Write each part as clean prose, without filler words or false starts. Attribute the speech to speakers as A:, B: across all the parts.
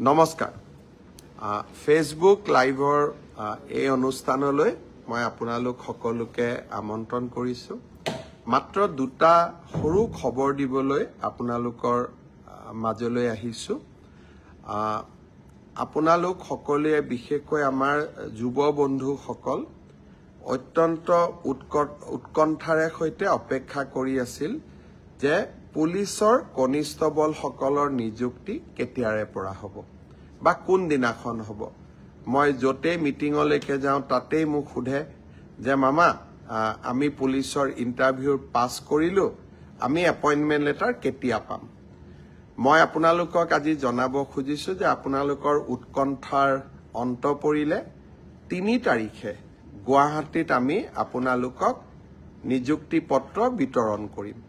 A: নমস্কাৰ ফেসবুক লাইভৰ এই অনুষ্ঠানলৈ মই আপোনালোক সকলোকে আমন্ত্ৰণ কৰিছো মাত্ৰ দুটা সৰু খবৰ দিবলৈ আপোনালোকৰ মাজলৈ আহিছো আপোনালোক সকলোৱে বিশেষকৈ আমাৰ যুৱ বন্ধুসকল অত্যন্ত উৎকণ্ঠাৰে সৈতে অপেক্ষা কৰি আছিল যে পুলিচৰ কনিষ্টবল সকলৰ নিযুক্তি কেতিয়াৰে পৰা হ'ব বা কোন দিনাখন হ'ব মই যতে মিটিংলৈকে যাওঁ তাতেই মোক সুধে যে মামা আমি পুলিচৰ ইন্টাৰভিউ পাস কৰিলো আমি এপইন্টমেন্ট লেটাৰ কেতিয়া পাম মই আপোনালোকক আজি জনাব খুজিছো যে আপোনালোকৰ উৎকণ্ঠাৰ অন্ত পৰিলে 3 তাৰিখে গুৱাহাটীত আমি আপোনালোকক নিযুক্তি পত্ৰ বিতৰণ কৰিম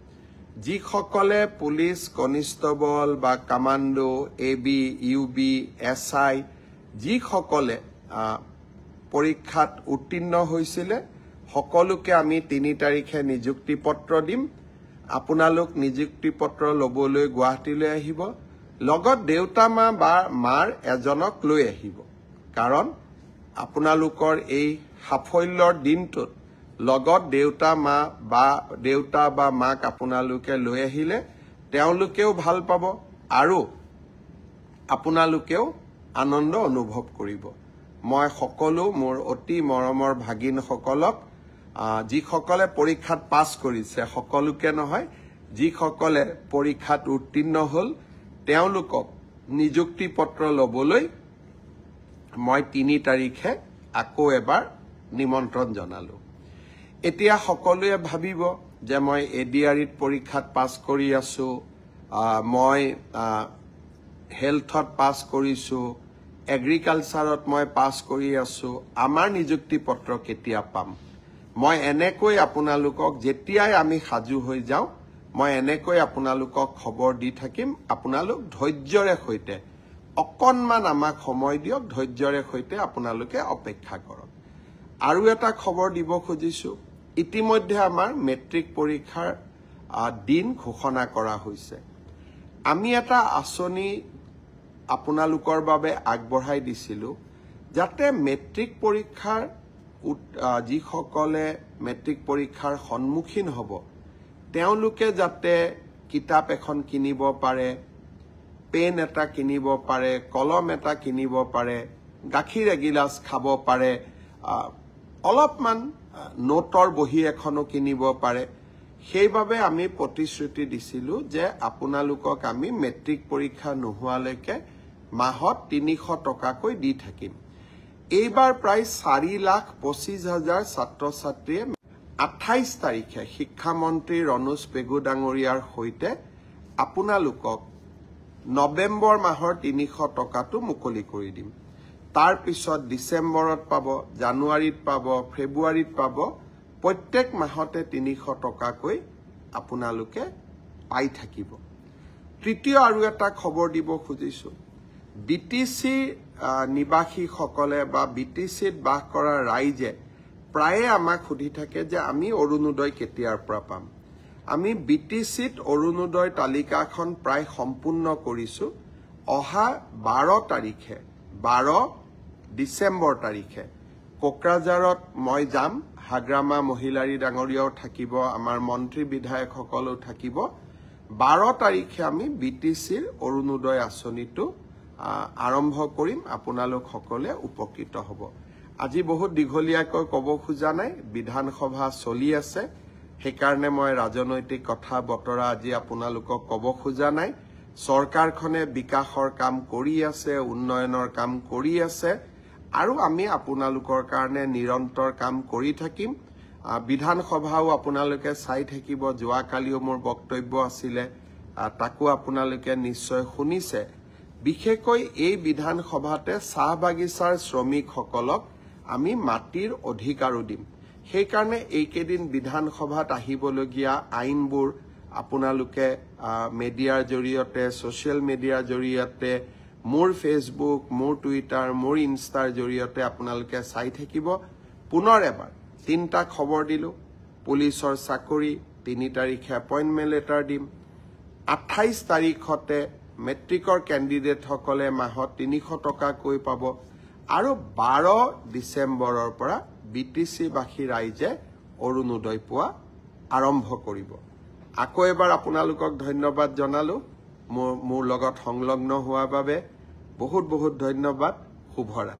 A: যিসকলে পুলিচ কনিষ্টবল বা কমান্ডো এবি ইউবি এসআই যিসকলে পৰীক্ষাত উত্তীৰ্ণ হৈছিল সকলোকে আমি 3 তাৰিখে নিযুক্তি পত্ৰ দিম আপোনালোক নিযুক্তি পত্ৰ লবলৈ গুৱাহাটীলৈ আহিব লগত দেউতা মা বা মাৰ এজনক লৈ আহিব কাৰণ আপোনালোকৰ এই সাফল্যৰ দিনটোত লগত দেউতা বা মাক আপোনালোকে লৈ আহিলে তেওঁলোকেও ভাল পাব আৰু আপোনালোকেও আনন্দ অনুভৱ কৰিব মই সকলো মোৰ অতি মৰমৰ ভাগিন সকলক যিসকলে পৰীক্ষাত পাস কৰিছে সকলোকে নহয় যিসকলে পৰীক্ষাত উত্তীৰ্ণ হল তেওঁলোকক নিযুক্তি পত্ৰ লবলৈ মই 3 তাৰিখে আকৌ এবাৰ নিমন্ত্ৰণ জনালো এতিয়া সকলোৱে ভাবিব যে মই এডিআৰিত পৰীক্ষাত পাস কৰি আছো মই হেলথত পাস কৰিছো এগ্ৰিকালচাৰত মই পাস কৰি আছো আমাৰ নিযুক্তি পত্ৰ কেতিয়া পাম মই এনেকৈ আপোনালোকক যেতিয়াই আমি সাজু হৈ যাওঁ মই এনেকৈ আপোনালোকক খবৰ দি থাকিম আপোনালোক ধৈৰ্যৰে সৈতে অকনমান আমাক সময় দিয়ক ধৈৰ্যৰে সৈতে আপোনালোকে অপেক্ষা কৰক আৰু এটা খবৰ দিব খুজিছো ইতিমধ্যে আমাৰ মেট্ৰিক পৰীক্ষাৰ দিন ঘোষণা কৰা হৈছে আমি এটা আঁচনি আপোনালোকৰ বাবে আগবঢ়াই দিছিলো যাতে মেট্ৰিক পৰীক্ষাৰ যিসকলে মেট্ৰিক পৰীক্ষাৰ সন্মুখীন হ'ব তেওঁলোকে যাতে কিতাপ এখন কিনিব পাৰে পেন এটা কিনিব পাৰে কলম এটা কিনিব পাৰে গাখীৰ এগিলাস খাব পাৰে অলপমান নোটৰ বহি এখনো কিনিব পাৰে সেইভাবে আমি প্ৰতিশ্ৰুতি দিছিলো যে আপোনালোকক আমি মেট্ৰিক পৰীক্ষা নোহোৱালৈকে মাহত 300 টকাকৈ দি থাকিম এইবাৰ প্ৰায় 4,25,000 ছাত্ৰ ছাত্ৰীয়ে 28 তাৰিখে শিক্ষামন্ত্ৰী ৰণোজ পেগু ডাঙৰীয়াৰ সৈতে আপোনালোকক নৱেম্বৰ মাহৰ 300 টকাটো মুকলি কৰি দিম তাৰ পিছত ডিসেম্বৰত পাব জানুৱাৰীত পাব ফেব্ৰুৱাৰীত পাব প্ৰত্যেক মাহতে 300 টকাকৈ আপোনালোকে পাই থাকিব তৃতীয় আৰু এটা খবৰ দিব খুজিছো বিটিসি নিবাসী সকলে বা বিটিসিত বাস কৰা ৰাইজে প্ৰায়ে আমাক সুধি থাকে যে আমি অৰুণোদয় কেতিয়াৰ পৰা পাম আমি বিটিসিত অৰুণোদয় তালিকাখন প্ৰায় সম্পূৰ্ণ কৰিছো অহা 12 তাৰিখে 12 ডিসেম্বৰ তাৰিখে কোকৰাঝাৰত মই যাম হাগ্ৰামা মহিলাৰী ডাঙৰীয়াও থাকিব আমাৰ মন্ত্ৰী বিধায়ক সকলো থাকিব 12 তাৰিখে আমি বিটিসিৰ অৰুণোদয় আঁচনিটো আৰম্ভ কৰিম আপোনালোক সকলে উপকৃত হ'ব আজি বহুত দীঘলীয়াকৈ ক'ব খোজা নাই বিধানসভা চলি আছে সেইকাৰণে মই ৰাজনৈতিক কথা বতৰা আজি আপোনালোকক ক'ব খোজা নাই চৰকাৰখনে বিকাশৰ কাম কৰি আছে উন্নয়নৰ কাম কৰি আছে আৰু আমি আপোনালোকৰ কাৰণে নিৰন্তৰ কাম কৰি থাকিম বিধানসভাও আপোনালোকে চাই থাকিব যোৱা কালিও মোৰ বক্তব্য আছিলে তাকো আপোনালোকে নিশ্চয় শুনিছে বিশেষকৈ এই বিধানসভাতে চাহ বাগিচাৰ শ্ৰমিকসকলক আমি মাটিৰ অধিকাৰো দিম সেই কাৰণে এইকেদিন বিধানসভাত আহিবলগীয়া আইনবোৰ আপোনালোকে মিডিয়াৰ জৰিয়তে সোশ্যাল মিডিয়াৰ জৰিয়তে মোৰ ফেসবুক মোৰ টুইটাৰ মোৰ ইনষ্টাৰ জৰিয়তে আপোনালোকে চাই থাকিব পুনৰ এবাৰ 3টা খবৰ দিলো পুলিচৰ চাকৰি 3 তাৰিখে এপইন্টমেন্ট লেটাৰ দিম 28 তাৰিখতে মেট্ৰিকৰ কেণ্ডিডেটসকলে মাহত 300 টকাকৈ পাব আৰু 12 ডিচেম্বৰৰ পৰা BTC-বাসী ৰাইজে অৰুণোদয় পোৱা আৰম্ভ কৰিব। আকৌ এবাৰ আপোনালোকক ধন্যবাদ জনালো মোৰ লগত সংলগ্ন হোৱাৰ বাবে। বহুত বহুত ধন্যবাদ। শুভৰাত্ৰি।